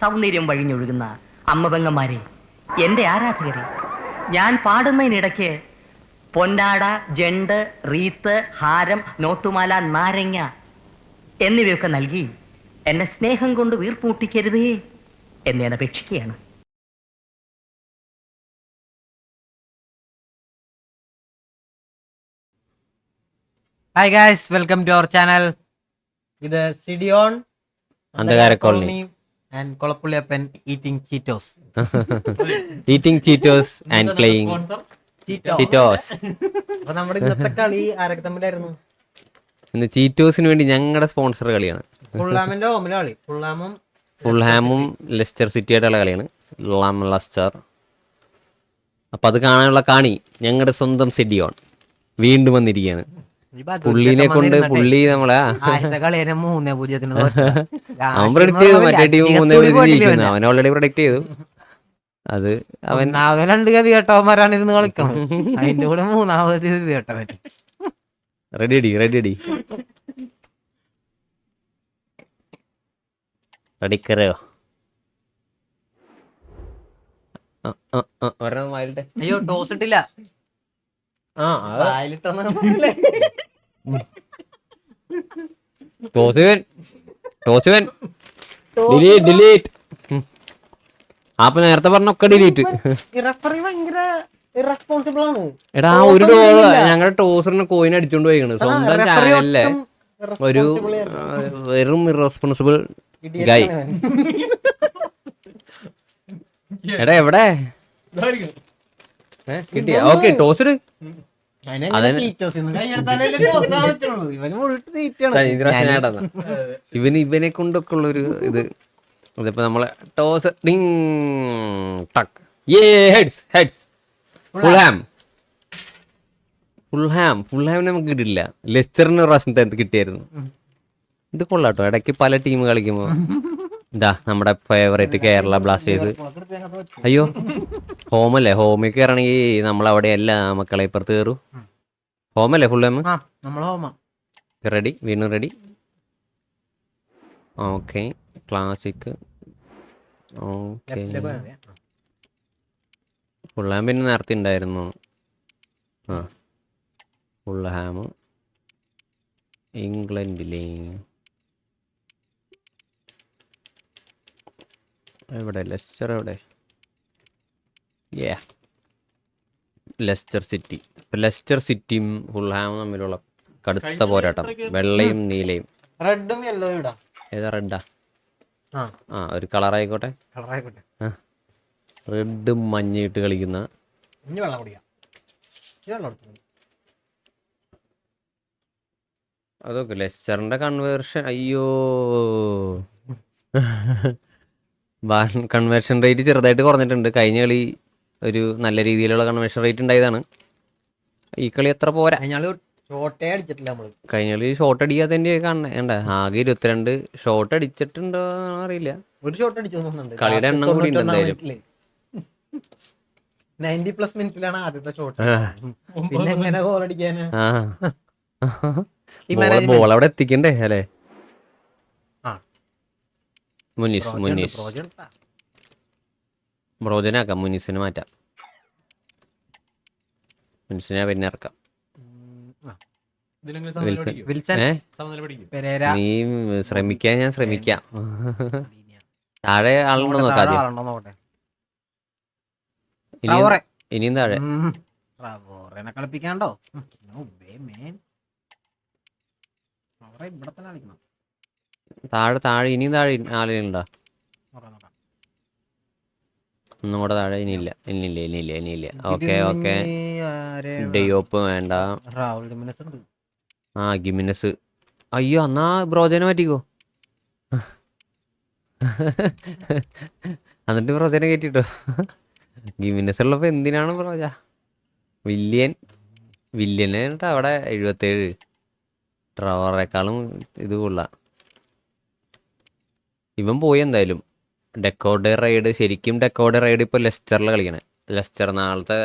സൗന്ദര്യം വഴിഞ്ഞൊഴുകുന്ന അമ്മപെങ്ങന്മാരെ, എന്റെ ആരാധകരെ, ഞാൻ പാടുന്നതിനിടയ്ക്ക് പൊന്നാട, ജണ്ട്, റീത്ത്, ഹാരം, നോട്ടുമാല, നാരങ്ങ എന്നിവയൊക്കെ നൽകി എന്നെ സ്നേഹം കൊണ്ട് വീർപ്പൂട്ടിക്കരുതേ എന്ന് ഞാൻ അപേക്ഷിക്കുകയാണ്. Hi guys, welcome to our channel. ഇത് സിഡിയോൺ അന്ധകാര കോളനി ആൻഡ് കൊളപ്പുള്ളിയപ്പൻ eating Cheetos. Eating Cheetos and playing Cheetos. അപ്പൊ നമ്മുടെ ഇന്നത്തെ കളി ആരൊക്കെ തമ്മിലായിരുന്നു? ഇന്ന് ചീറ്റോസിന് വേണ്ടി ഞങ്ങളുടെ സ്പോൺസർ കളിയാണ്. ഫുൾഹാമിന്റെ ഹോമിലെ കളി. ഫുൾഹാമും ലെസ്റ്റർ സിറ്റിയായിട്ടുള്ള കളിയാണ്. ലെസ്റ്റർ. അപ്പൊ അത് കാണാനുള്ള കാണി ഞങ്ങളുടെ സ്വന്തം സിഡിയോൺ വീണ്ടും വന്നിരിക്കുകയാണ്. പുള്ളിനെ കൊണ്ട് പുള്ളി നമ്മളെ അവൻ പ്രൊഡിക്ട് ചെയ്തു. മറ്റേ ടീം 3-0 ജയിക്കുന്നു. അവൻ ഓൾറെഡി പ്രൊഡിക്ട് ചെയ്തു. അത് അവൻ രണ്ട് ഗതി കേട്ടവന്മാരാണ് ഇരുന്ന് കളിക്കണം. അതിന്റെ കൂടെ മൂന്നാമത് കേട്ടവൻ. റെഡി റെഡിക്കറോ ഒരെണ്ണം വായിലിട്ടെ. അയ്യോ, ടോസ് ഇട്ടില്ല. ഡിലീറ്റ്. അപ്പൊ നേരത്തെ പറഞ്ഞൊക്കെ ഡിലീറ്റ്. എടാ, ഒരു ഞങ്ങളുടെ ടോസറിന് കോയിൻ അടിച്ചോണ്ട് പോയിക്കണ് സ്വന്തം ചാനലിലെ ഒരു വെറും ഇറസ്പോൺസിബിൾ ഗൈ. എടാ എവിടെ കിട്ടിയ? ഓക്കെ, ടോസർ ഇവനെ കൊണ്ടൊക്കെ ഉള്ളൊരു ഇത്. ഇതിപ്പോ നമ്മളെ ടോസ് ഹെഡ്സ്. ഫുൾഹാം നമുക്ക് കിട്ടില്ല. ലെസ്റ്ററിന് പ്രാവശ്യം കിട്ടിയായിരുന്നു. ഇത് കൊള്ളാട്ടോ. ഇടയ്ക്ക് പല ടീം കളിക്കുമ്പോ ഇതാ നമ്മുടെ ഫേവറേറ്റ് കേരള ബ്ലാസ്റ്റേഴ്സ്. അയ്യോ, ഹോമല്ലേ? ഹോമിൽ കയറണമെങ്കിൽ നമ്മളവിടെയല്ല മക്കളെ, ഇപ്പുറത്ത് കയറൂ. ഹോമല്ലേ ഫുൾഹാം? റെഡി, വീണ്ടും ready. Okay, classic. Okay, Fulham പിന്നെ നേരത്തെ ഉണ്ടായിരുന്നു. ഫുൾഹാം ഇംഗ്ലണ്ടിലെ എവിടെ? ലെസ്റ്റർ എവിടെ? Leicester city. ഇപ്പം ലെസ്റ്റർ സിറ്റിയും ഫുൾഹാമും തമ്മിലുള്ള കടുത്ത പോരാട്ടം. വെള്ളയും നീലയും. റെഡും യെല്ലോ ഇടാം. ഏതാ റെഡാ? ഒരു കളറായിക്കോട്ടെ. റെഡും മഞ്ഞയിട്ട് കളിക്കുന്ന. അതൊക്കെ ലെസ്റ്ററിന്റെ കൺവേർഷൻ. അയ്യോ, കൺവേർഷൻ റേറ്റ് ചെറുതായിട്ട് കുറഞ്ഞിട്ടുണ്ട്. കഴിഞ്ഞ കളി ഒരു നല്ല രീതിയിലുള്ള കൺവേർഷൻ റേറ്റ് ഉണ്ടായതാണ്. ഈ കളി എത്ര പോരാ. കഴിഞ്ഞ കളി ഷോട്ട് അടിക്കാത്തതിന്റെ കാണണ്ട. ആകെ 22 ഷോട്ട് അടിച്ചിട്ടുണ്ടോ അറിയില്ല. ഒരു ഷോട്ട് അടിച്ചു. കളിയുടെ എണ്ണം കൂടി ഉണ്ട് എന്തായാലും. 90+ മിനിറ്റിലാണ് ആദ്യത്തെ ഷോട്ട്. പിന്നെ എങ്ങനെ ഗോൾ അടിക്കാന്? ബോൾ അവിടെ എത്തിക്കണ്ടേ അല്ലേ? മുനീസ് ബ്രോജനാക്കാം. മുനീസിന് മാറ്റാം. മുനീസിനെ പിന്നെ ഇറക്കാം. നീ ശ്രമിക്കാൻ, ഞാൻ ശ്രമിക്കാം. താഴെ ആളുണ്ടോ നോക്കാം ആദ്യം. ഇനിയും താഴെ കളിപ്പിക്കാണ്ടോ? താഴെ ഇനിയും താഴെ ആളുകളുണ്ടോ? ഒന്നും കൂടെ താഴെ. ഇനിയില്ല. ഓക്കെ. ഡെയോപ്പ് വേണ്ട. ഗിമിനസ്. അയ്യോ, എന്നാ ബ്രോജനെ മാറ്റിക്കോ. എന്നിട്ട് ബ്രോജനെ കയറ്റിട്ടോ. ഗിമിനസ് ഉള്ളപ്പോ എന്തിനാണ് ബ്രോജ? വില്യന് അവിടെ 77. ട്രവറേക്കാളും ഇത് കൊള്ളാം. ഇവൻ പോയി എന്തായാലും. ഡെക്കോഡ് റൈഡ്, ശരിക്കും ഡെക്കോഡ് റൈഡ് ഇപ്പോൾ ലെസ്റ്ററിൽ കളിക്കണേ. ലെസ്റ്റർ നാളത്തെ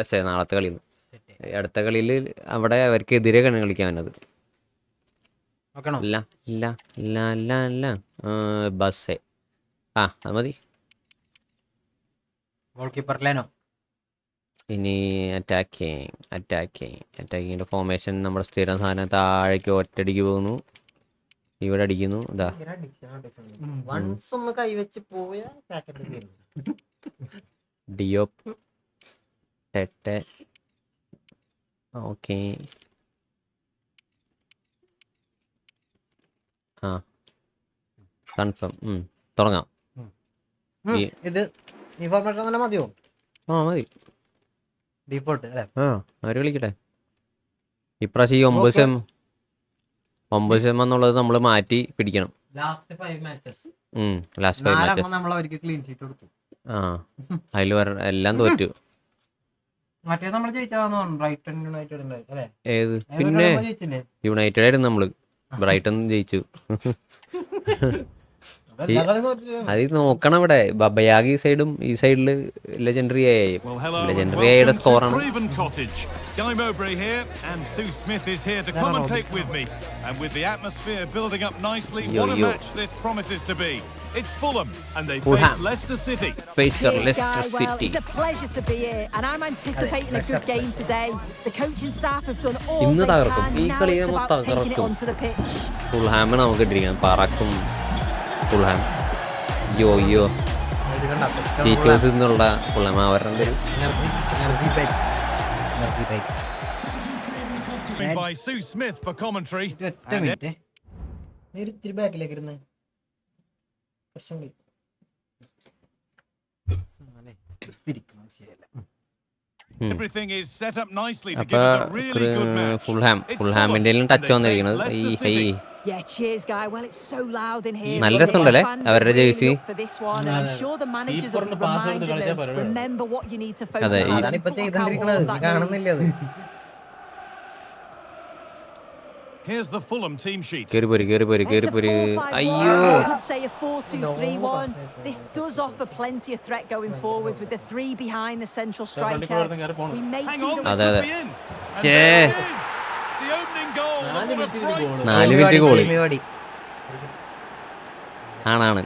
കളിയിൽ അടുത്ത കളിയിൽ അവിടെ അവർക്കെതിരെ കളിക്കാൻ വന്നത്. ഇല്ല ബസ്സേ. അത് മതി. Goal keeper Leno. ഇനി അറ്റാക്കിങ്ങിന്റെ ഫോർമേഷൻ നമ്മുടെ സ്ഥിരം സാധനം താഴേക്ക് ഒറ്റയടിക്ക് പോകുന്നു. ഇവിടെ അടിക്കുന്നു. ഇതാ വൺസ് ഒന്ന് കൈവച്ച് പോയ ഡിയോപ്പ് ടെറ്റെ. ഓക്കെ, ആ കൺഫേം. തുടങ്ങാം. ഇത് ഈ ഫോർമേഷൻ തന്നെ മതിയോ? ആ മതി. ഡീഫോൾട്ട് അല്ലേ? ആ ആര് കളിക്കട്ടെ. ഇപ്രാവശ്യം ഈ 9 സെം എന്നുള്ളത് നമ്മൾ മാറ്റി പിടിക്കണം. ലാസ്റ്റ് 5 മാച്ചസ് ലാസ്റ്റ് 5 മാച്ചസ് നമ്മൾ അവർക്ക് ക്ലീൻ ഷീറ്റ് കൊടുത്തു. ആ അതിൽ എല്ലാം തോറ്റു. മറ്റേ നമ്മൾ ജയിച്ചാന്ന് ബ്രൈറ്റൺ യുണൈറ്റഡ് അല്ലേ? ഏത് പിന്നെ യുണൈറ്റഡ് ആയിരുന്നു നമ്മള്. ബ്രൈറ്റൺ ജയിച്ചു. അത് നോക്കണം. ഇവിടെ ബബയാഗ് ഈ സൈഡും ഈ സൈഡില് legendary ലെജൻഡറിയുടെ സ്കോറാണ്. Guy Mowbray here and Sue Smith is here to commentate with me, and with the atmosphere building up nicely, what a match this promises to be. It's Fulham and they face Leicester City. Leicester City. It's a pleasure to be here and I'm anticipating a good game today. The coaching staff have done all ഇന്ന് they തകർക്കും. can. ഈ Now കളിയെ it's about taking it തകർക്കും. onto the pitch. ഫുൾഹാമിന് നമുക്ക് ഇട്ടിരിക്കണം. പറക്കും Fulham. യോ teachers എന്നുള്ള Fulham അവരുടെ By Sue Smith for commentary. ഇത്തിരി ബാക്കിലേക്ക് ഇരുന്ന് പ്രശ്നം Everything is set up nicely to അപ്പൊ give us a really good match. ഫുൾഹാമിന്റെ ടച്ച് വന്നിരിക്കുന്നത്. Yeah, cheers, Guy. Well, it's so loud in here. നല്ല രസമുണ്ടല്ലേ അവരുടെ jersey? For this one, and I'm sure the managers have reminded them, remember what you need to focus അതെ, on. അതാണ് ഇപ്പൊ ചെയ്തോണ്ടിരിക്കുന്നത്. കാണുന്നില്ല അത്. Here's the Fulham team sheet. കേറി പോര്. അയ്യോ, I could say a 4-2-3-1. This does offer plenty of threat going forward with the three behind the central striker. We may Hang see on, them. അതെ. could be in. And Yeah. there it is. The opening goal. What a bright 4 minute goalie പരിപാടി. ആണ്.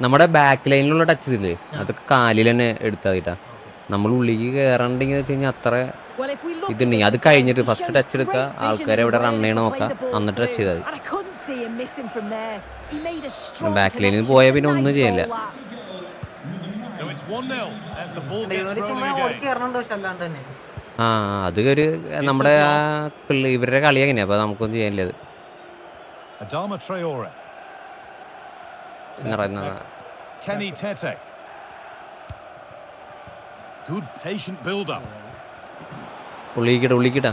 നമ്മുടെ back ലൈനിലുള്ള touch ഇല്ലേ, അതൊക്കെ കാലിൽ തന്നെ എടുത്താ കിട്ടാ. നമ്മൾ ഉള്ളിലേക്ക് കയറണ്ടെങ്കിൽ വെച്ച് കഴിഞ്ഞാൽ അത്ര Well, if we look ഇതുണ്ടെങ്കിൽ അത് കഴിഞ്ഞിട്ട് ഫസ്റ്റ് ടച്ച് എടുക്കുക, ആൾക്കാരെ എവിടെ റൺ ചെയ്യണം നോക്കാം, എന്നിട്ട് ടച്ച് ചെയ്താൽ And I couldn't see him missing from there. He made a strong back ലൈനിൽ connection. പോയാൽ പിന്നെ Nice ഒന്നും ചെയ്യില്ല. goal that. So it's 1-0 as the ball ഇവര് gets ചുമ്മാ rolling ഓടി again. കയറണുണ്ട്. പക്ഷെ അല്ലാണ്ട് തന്നെ ആ അത് ഒരു നമ്മുടെ ആ ഇവരുടെ കളി എങ്ങനെയാ, അപ്പൊ നമുക്കൊന്നും ചെയ്യാനില്ല. അത് Adama Traore. Kenny Tete. Good patient build-up. ഉള്ളിക്കിട്ടാ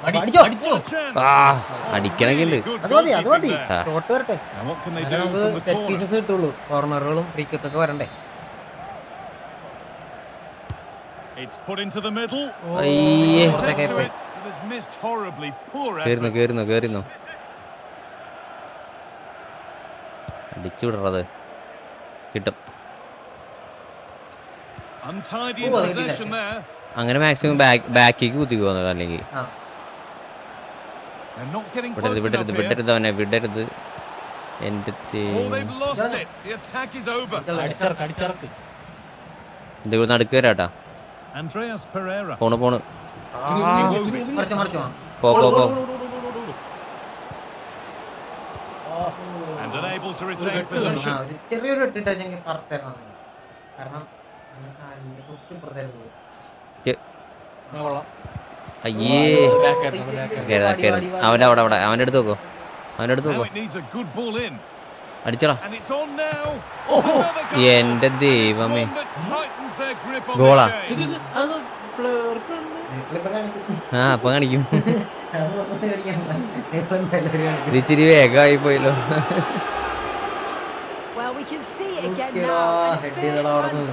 അടിച്ചോ. What a chance. ആ അടിക്കണൊക്കെ ഉണ്ട്. Good അത് മതി. goalkeeping there. ഷോട്ട് വരട്ടെ. And what can they അത് do നമുക്ക് from the set corner? Pieces കിട്ടുള്ളൂ. കോർണറുകളും ഫ്രീ കിക്കൊക്കെ വരണ്ടേ. It's put into the middle. അയ്യേ, Takes to it. It has missed horribly. Poor effort. കേറുന്നു അടിച്ചു വിടറത് കിട്ടും. Untidy Oh, in I possession there. അങ്ങനെ maximum ബാക്കിലേക്ക് കുത്തിക്ക് പോകുന്നത്. അല്ലെങ്കിൽ ആ They're not getting close enough വിടരുത് here. അവനെ വിടരുത്. എന്റെ Oh, they've lost it. The attack is over. എന്തെങ്കിലും നടുക്ക് വരാട്ടാ. Andreas Pereira. പോണ് Iwobi. മറിച്ചോ. പോ And unable to retain possession. ഒരു ചെറിയൊരു ഇട്ടിട്ടെങ്കിൽ കറക്റ്റ് ആയിരുന്നു. കാരണം അതിന്റെ കാലിന്റെ തൊട്ട് ഇപ്പുറത്തായിരുന്നു. അയ്യേ, അവന്റെ അവന്റെ അടുത്ത് നോക്കോ. Now it needs a good ball in. അടിച്ചടാ. And it's on now. Another goal. എന്റെ ദൈവമേ, One that tightens their grip on Goal ആ? the game. ആ അപ്പൊ കാണിക്കും. ഇത് ഇച്ചിരി വേഗമായി പോയല്ലോ. Well, we can see it again now. And at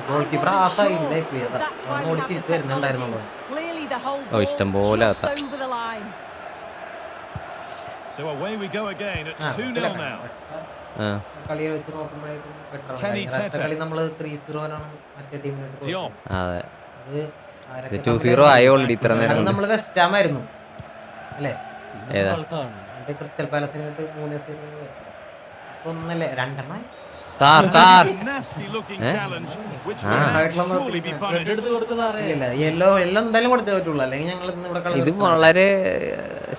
first glance, I wasn't sure, but that's why we have the technology. Clearly the whole ball ഇഷ്ടം പോലെ just over the line. So away we go again at 2-0 now. കളിയെ വെച്ച് നോക്കുമ്പോഴേക്കും Kenny Tete. കളി നമ്മള് 3-0 മറ്റേ ടീമിനായിട്ട് അതെ, അത് ഇത് 2-0 ആയോളൂ ഇത്ര നേരം കൊണ്ട്. നമ്മള് വെസ്റ്റാമായിരുന്നു അല്ലേ? ഏതാ മറ്റേ ക്രിസ്റ്റൽ പാലസിനായിട്ട് 3-0 ഒന്നല്ലേ 2-0 Nasty looking challenge, which will surely be punished. എടുത്ത് കൊടുത്തത് അറിയില്ല. യെല്ലോ എന്തായാലും കൊടുത്തേ പറ്റുള്ളൂ, അല്ലെങ്കിൽ ഞങ്ങൾ ഇന്ന് ഇവിടെ കളി ഇത് വളരെ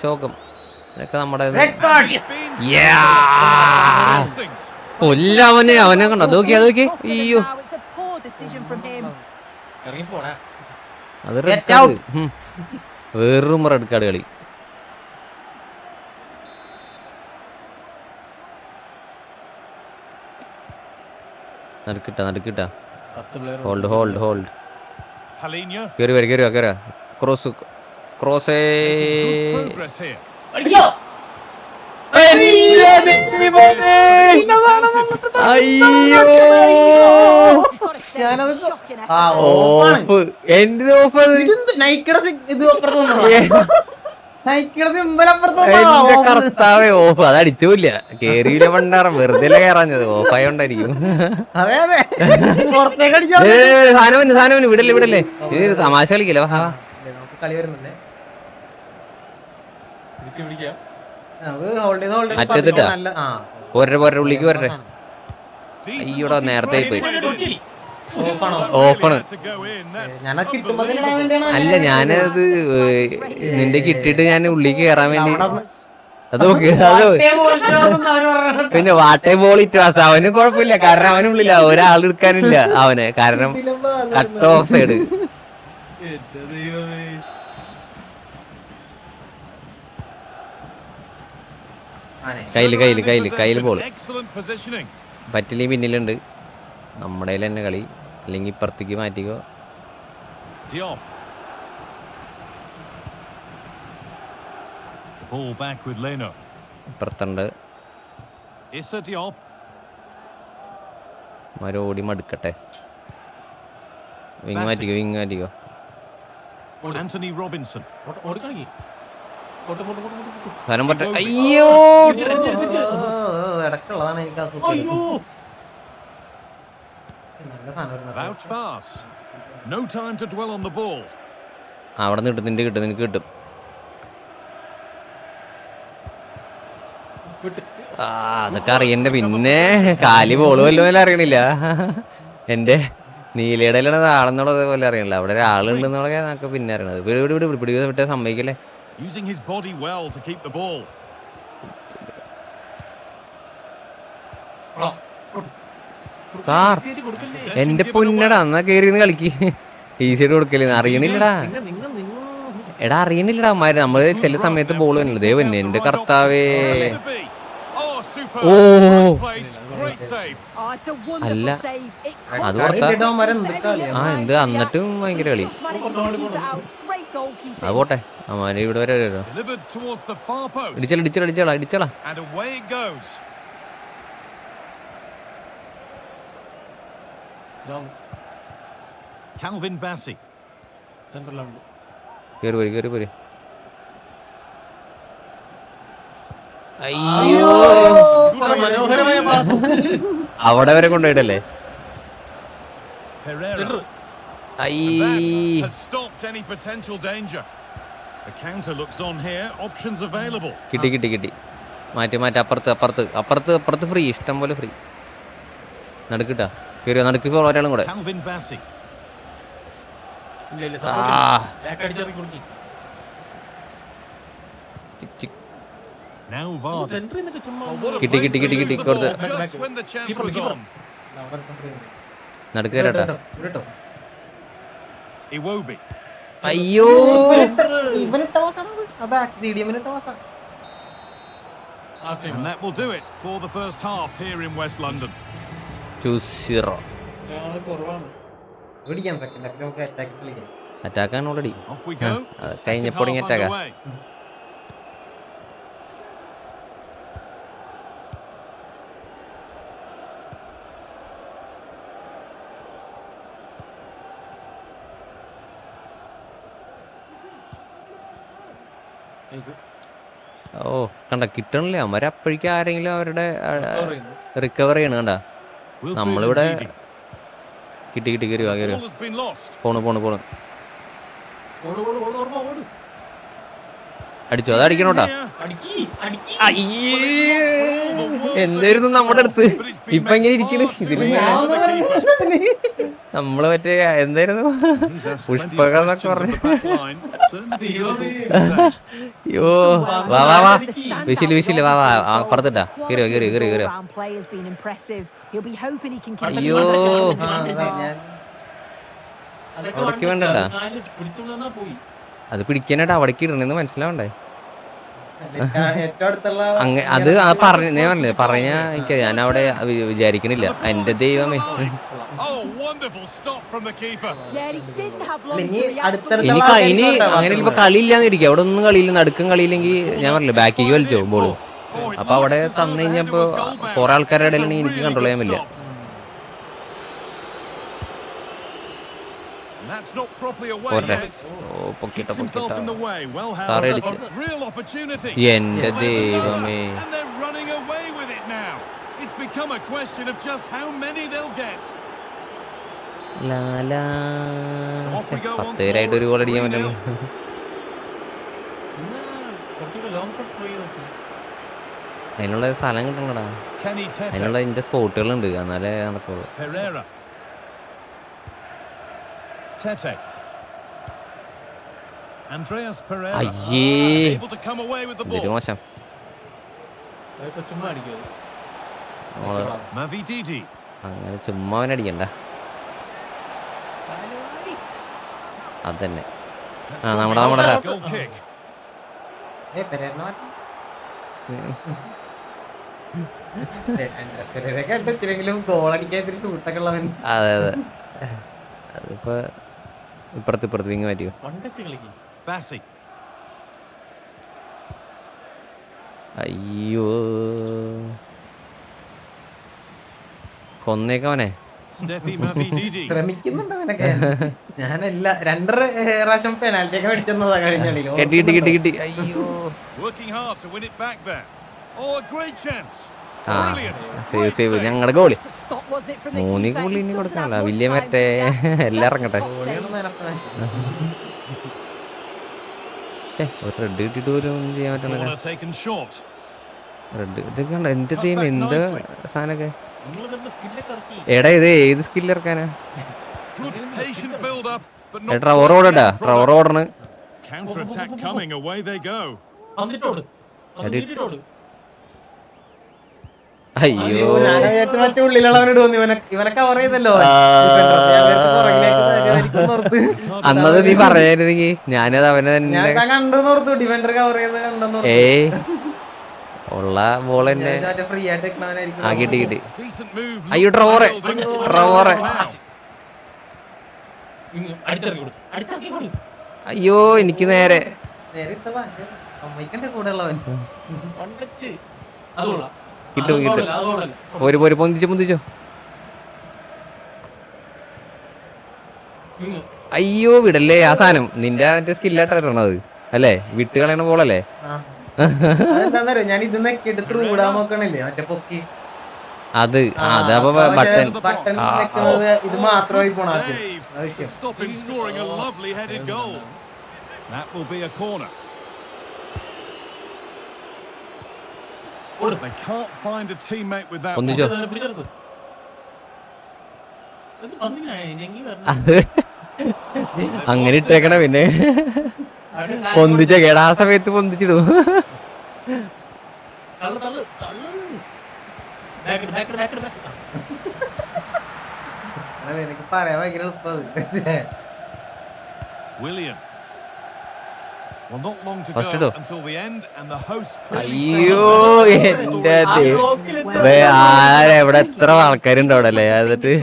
ശോകം. ഇതൊക്കെ നമ്മുടെ He's been things. അവനെ കണ്ടോ, നോക്കി അയ്യോ Now it's a poor decision from him. ഇറങ്ങിപ്പോടാ. അത് റെഡ് കാർഡ്. വെറും റെഡ് കാർഡ് കളി. നടുക്കിട്ടാ ഹോൾഡ് Palinha. കേറി വരാ ക്രോസ് Good progress here. അയ്യോ He's got to say, ഞാനത് shocking ആ effort. ഓഫ് എന്ത് ഓഫ് അത് ഇതെന്ത് നൈക്കയുടെ ഇത് അപ്പുറത്ത് നൈക്കയുടെ സിമ്പൽ എന്റെ കർത്താവേ ഓഫ് അത് അടിച്ചില്ല കേറിയില്ല പണ്ടാറ വെറുതെ കയറാഞ്ഞത് ഓഫായോണ്ടായിരിക്കും അതെ പുറത്തേക്ക് അടിച്ചാ സാധനം വിടല്ലേ ഇത് തമാശ കളിക്കല്ലേ വാ നമുക്ക് കളി വരുന്നുണ്ടേ. നമുക്ക് hold ചെയ്ത് അറ്റത്തിട്ടാ? നല്ല പോരെ ഉള്ളിക്ക് വരട്ടെ. Decent അയ്യോടാ looking നേരത്തെ പോയി break. ഓഫാണോ? ഓഫാണ്. To go in. That's ഞാനത് കിട്ടുമ്പോ അതിനിടാൻ വേണ്ടിയാണ് അല്ല ഞാനത് നിന്റെ കിട്ടിയിട്ട് ഞാൻ ഉള്ളിക്ക് കയറാൻ വേണ്ടി അത് നോക്ക് പിന്നെ വാട്ടേ ബോൾ ഇറ്റാസ് അവന് കുഴപ്പമില്ല, കാരണം അവനുള്ളില്ല, ഒരാൾ എടുക്കാനില്ല അവന്, കാരണം കട്ട് ഓഫ് സൈഡ്. കയ്യില് ബോൾ excellent positioning. പറ്റില്ലെങ്കിൽ പിന്നിലുണ്ട്, നമ്മുടെ തന്നെ കളി, അല്ലെങ്കിൽ ഇപ്പുറത്തേക്ക് മാറ്റിക്കോ. Diop. Ball back with Leno. ഇപ്പുറത്തുണ്ട് Issa Diop. ഓടി മടുക്കട്ടെ. വിങ് മാറ്റിക്കോ. Anthony Robinson. സാധനം പറ്റ അയ്യോ ഇടക്കുള്ളതാണ് എനിക്ക് ആ സൂപ്പർ. നല്ല സാധനം Wout Vaas. No time to dwell on the ball. അവിടെ നിന്ന് കിട്ടും നിനക്ക് കിട്ടും. അതൊക്കെ അറിയണ്ട, പിന്നെ കാലി ബോള് വല്ലതും അറിയണില്ല. എന്റെ നീലയുടെ ആളെന്നുള്ളത് പോലെ അറിയണില്ല, അവിടെ ഒരാളുണ്ടെന്നുള്ളത് നമുക്ക് പിന്നെ അറിയണത്. പിടിക്കാൻ വിട്ടാൽ സമ്മതിക്കല്ലേ. Using his body well to keep the ball. Sir എന്റെ പൊന്നടാ, എന്നാ കേറിന്ന് കളിക്ക്. ഈസിയായിട്ട് കൊടുക്കല് അറിയണില്ലടാ. എടാ അറിയണില്ലടാ അമ്മാര്, നമ്മള് ചില സമയത്ത് ബോൾ വന്നില്ല. ദേ പിന്നെ എന്റെ കർത്താവേ. Oh, super. Oh Place. Great save. Oh, it's a wonderful അല്ല save. It could അത് have പുറത്താ. എന്ത് എന്നിട്ടും ഭയങ്കര കളി. just manages to keep it out. It's great goalkeeping. അത് പോട്ടെ, അമ്മാര് ഇവിടെ വരെ Delivered towards the far post. ഇടിച്ചളാ. And away it goes. Calvin Bassey. കേറി പോര്. അയ്യോ അവിടെ വരെ കൊണ്ടുപോയിട്ടല്ലേ. Pereira. അയ്യ Has stopped any potential danger. The counter looks on here. Options available. കിട്ടി. മാറ്റി അപ്പുറത്ത് ഫ്രീ, ഇഷ്ടം പോലെ ഫ്രീ. നടുക്കിട്ടാ കേറിയോ, നടുക്ക് ഒരാളും കൂടെ. Calvin Bassey. Now Vardy. കിട്ടി കൊടുത്ത് Just when the chance was on. നടുക്ക് കയറട്ടാ. Iwobi. അയ്യോ And that will do it for the first half here in West London. 2-0. പിടിക്കാം സെക്കൻഡ് ഹാഫിൽ നമുക്ക് അറ്റാക്ക് കളിക്കാം. അറ്റാക്കാണ് ഓൾറെഡി. Off we go. അത് Second കഴിഞ്ഞപ്പോൾ half അറ്റാക്കാ. underway. ഓ കണ്ട കിട്ടണില്ല അവര്, അപ്പോഴേക്കും ആരെങ്കിലും അവരുടെ റിക്കവർ ചെയ്യണം. കണ്ട Wilfried നമ്മളിവിടെ Ndidi. കിട്ടി കയറി Ball has been lost. പോണ് അടിച്ചോ, അത് അടിക്കണോട്ടാ. Here. എന്തായിരുന്നു നമ്മുടെ അടുത്ത് ഇപ്പൊ എങ്ങനെ ഇരിക്കണ് ഇതിന് നമ്മള് മറ്റേ എന്തായിരുന്നു പുഷ്പകം എന്നൊക്കെ പറഞ്ഞു. അയ്യോ വാ വാ വാ വിശില് വാ വാ അപ്പുറത്തിട്ടാ കയറിയോ കയറിയോ കയറിയോ കയറിയോ. അയ്യോ അവിടേക്ക് വേണ്ടട്ടാ അത് പിടിക്കാനായിട്ട് അവിടേക്ക് ഇടണെന്ന് മനസ്സിലാവണ്ടേ. അത് പറഞ്ഞ ഞാൻ പറഞ്ഞില്ലേ പറഞ്ഞ എനിക്ക് ഞാൻ അവിടെ വിചാരിക്കണില്ല. എന്റെ ദൈവമേ ഇനി അങ്ങനെ ഇപ്പൊ കളിയില്ലാന്ന് ഇരിക്കും. അവിടെ ഒന്നും കളിയില്ല നടുക്കും കളിയില്ലെങ്കിൽ ഞാൻ പറഞ്ഞില്ല ബാക്കിക്ക് വലിച്ചോ ബോള്. അപ്പൊ അവിടെ തന്നു കഴിഞ്ഞപ്പോ കുറെ ആൾക്കാരുടെ ഇടയിലാണ് എനിക്ക് കൺട്രോൾ ചെയ്യാൻ പറ്റില്ല. എന്റെ ദൈവമേ പത്ത് പേരായിട്ട് ഒരു ഗോൾ അടിക്കാൻ പറ്റുള്ളൂ. അതിനുള്ള സ്ഥലം കിട്ടണടാ. അതിനുള്ള ഇതിന്റെ സ്പോട്ടുകളുണ്ട് എന്നാലേ നടക്കുള്ളൂ. അയ്യേ ഇതൊരു മോശം. അങ്ങനെ ചുമ്മാ അവനടിക്കണ്ട. അതന്നെ നമ്മുടെ അതെ അതെ അതിപ്പോ ഇപ്പുറത്ത് ഇങ്ങ് മാറ്റിയോ. അയ്യോ കൊന്നേക്കവനെ. ശ്രമിക്കുന്നുണ്ട് നിനക്ക്. ഞാനല്ല 2 പ്രാവശ്യം പെനാൽറ്റി ഒക്കെ മേടിച്ചെന്നതാ കഴിഞ്ഞ കളിയിൽ. കിട്ടി അയ്യോ ആ സേവ് ഞങ്ങളുടെ ഗോളി 3 ഗോളി ഇനി കൊടുക്കാനല്ല വലിയ മറ്റേ എല്ലാം ഇറങ്ങട്ടെ. ഒരു റെഡ് കിട്ടിട്ട് പോലും ഒന്നും ചെയ്യാൻ പറ്റണ. റെഡ് ഇതൊക്കെ ഉണ്ട് എന്റെ ടീം എന്ത് സാധനൊക്കെ. എടാ ഇത് ഏത് സ്കില്ല് ഇറക്കാനാ? ട്രവർ ഓടണ്ടാ ട്രവർ ഓടണ്. അയ്യോ മറ്റേ ഉള്ളിലുള്ളവനോട് തോന്നി ഇവനെ കവർ ചെയ്തല്ലോ. അന്നത് നീ പറയായിരുന്നെങ്കി ഞാനത് അവനെ തന്നെ കണ്ടെന്ന് ഓർത്തു. ഡിഫൻഡർ കവർ ചെയ്ത് കണ്ടെന്ന്. ഉള്ള ബോൾ തന്നെ ഫ്രീ ആയിട്ട് ആ കിട്ടി. അയ്യോ ട്രവറെ അയ്യോ എനിക്ക് നേരെ കിട്ടും പോര് പൊന്തിച്ചോ. അയ്യോ വിടല്ലേ ആ സാധനം നിന്റെ മറ്റേ സ്കില്ലായിട്ടാണത് അല്ലേ? വിട്ട് കളയണ ബോളല്ലേ? അതെന്താന്നറിയോ ഞാൻ ഇത് എടുത്ത് റൂടാൻ നോക്കണില്ലേ മറ്റേ പൊക്കി അത് അതപ്പോ ബട്ടൺ ഇത് മാത്രമായി പോണ ഒന്നിച്ചോ. അങ്ങനെ ഇട്ടേക്കണ പിന്നെ പൊന്തിച്ച കേടാ ആ സമയത്ത് പൊന്തിച്ചിടും. എനിക്ക് പറയാൻ ഭയങ്കര എളുപ്പത്. അയ്യോ എന്റെ ആരെവിടെ എത്ര ആൾക്കാരുണ്ട് അവിടെ അല്ലേ? എന്നിട്ട്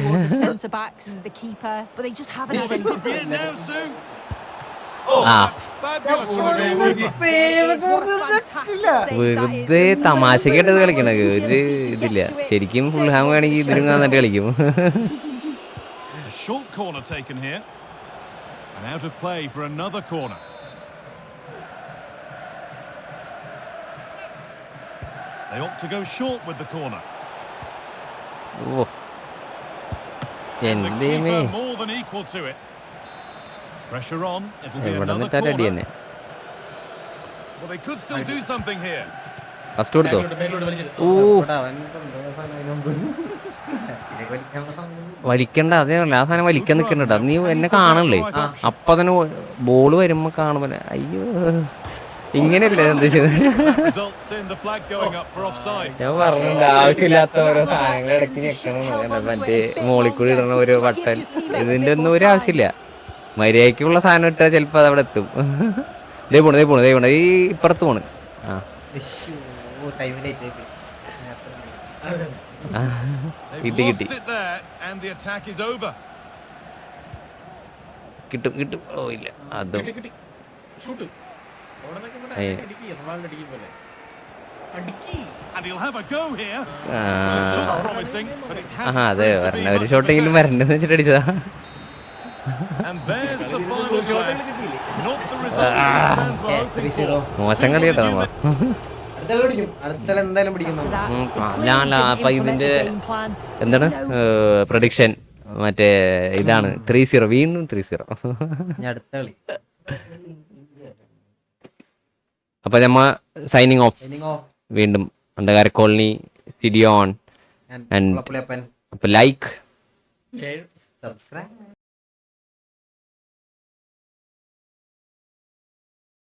വെറുതെ തമാശക്കായിട്ട് കളിക്കണത് ഒരു ഇതില്ല. ശരിക്കും ഫുൾ ഹാം ആണെങ്കിൽ ഇതിനും നന്നായിട്ട് കളിക്കും. ഓ എന്തേമേ എവിടെ നിന്നിട്ടാ അടി തന്നെ. ഫസ്റ്റ് കൊടുത്തോ? ഓ വലിക്കണ്ട, അതേ ആ സാധനം വലിക്കാൻ നിൽക്കണ്ട. നീ എന്നെ കാണണല്ലേ, അപ്പൊ തന്നെ ബോള് വരുമ്പോ കാണുമ്പോ അയ്യോ ഇങ്ങനെയല്ലേ എന്താ ചെയ്തത്? Results in the flag going up for offside. ഞാൻ പറഞ്ഞിട്ടുണ്ട് ആവശ്യമില്ലാത്ത ഓരോ സാധനങ്ങൾ ഇടയ്ക്ക് ഞെക്കണം. മറ്റേ മോളിൽ കൂടി ഇടണ ഒരു ബട്ടൺ, ഇതിന്റെ ഒന്നും ഒരു ആവശ്യമില്ല. മര്യാദക്കുള്ള സാധനം ഇട്ടാൽ ചിലപ്പോ അത് അവിടെ എത്തും. ദേ പോണ് ഈ ഇപ്പുറത്ത് പോണ്. ആ They've കിട്ടി lost it there, and the attack is over. കിട്ടും. ഓ ഇല്ല, അതും And he'll have a go here. ആ Promising, but it അതെ hasn't വരണ proved ഒരു to be ഷോട്ടെങ്കിലും much വരണ്ടെന്ന് വെച്ചിട്ട് അടിച്ചതാ. better. And there's the final blast. Not the result he stands were hoping for. മോശം കളി കേട്ടോ നമ്മ. അടുത്ത എന്തായാലും പിടിക്കുന്നു. ഞാൻ അപ്പൊ ഇതിന്റെ എന്താണ് പ്രൊഡിക്ഷൻ മറ്റേ ഇതാണ് 3-0, വീണ്ടും 3-0. ഞാൻ അടുത്ത കളി അപ്പൊ നമ്മ സൈനിങ് ഓഫ്. Signing off. വീണ്ടും അന്ധകാര കോളനി സിഡിയോൺ And And- പുളപ്പുളിയപ്പൻ. അപ്പൊ ലൈക്ക് Subscribe.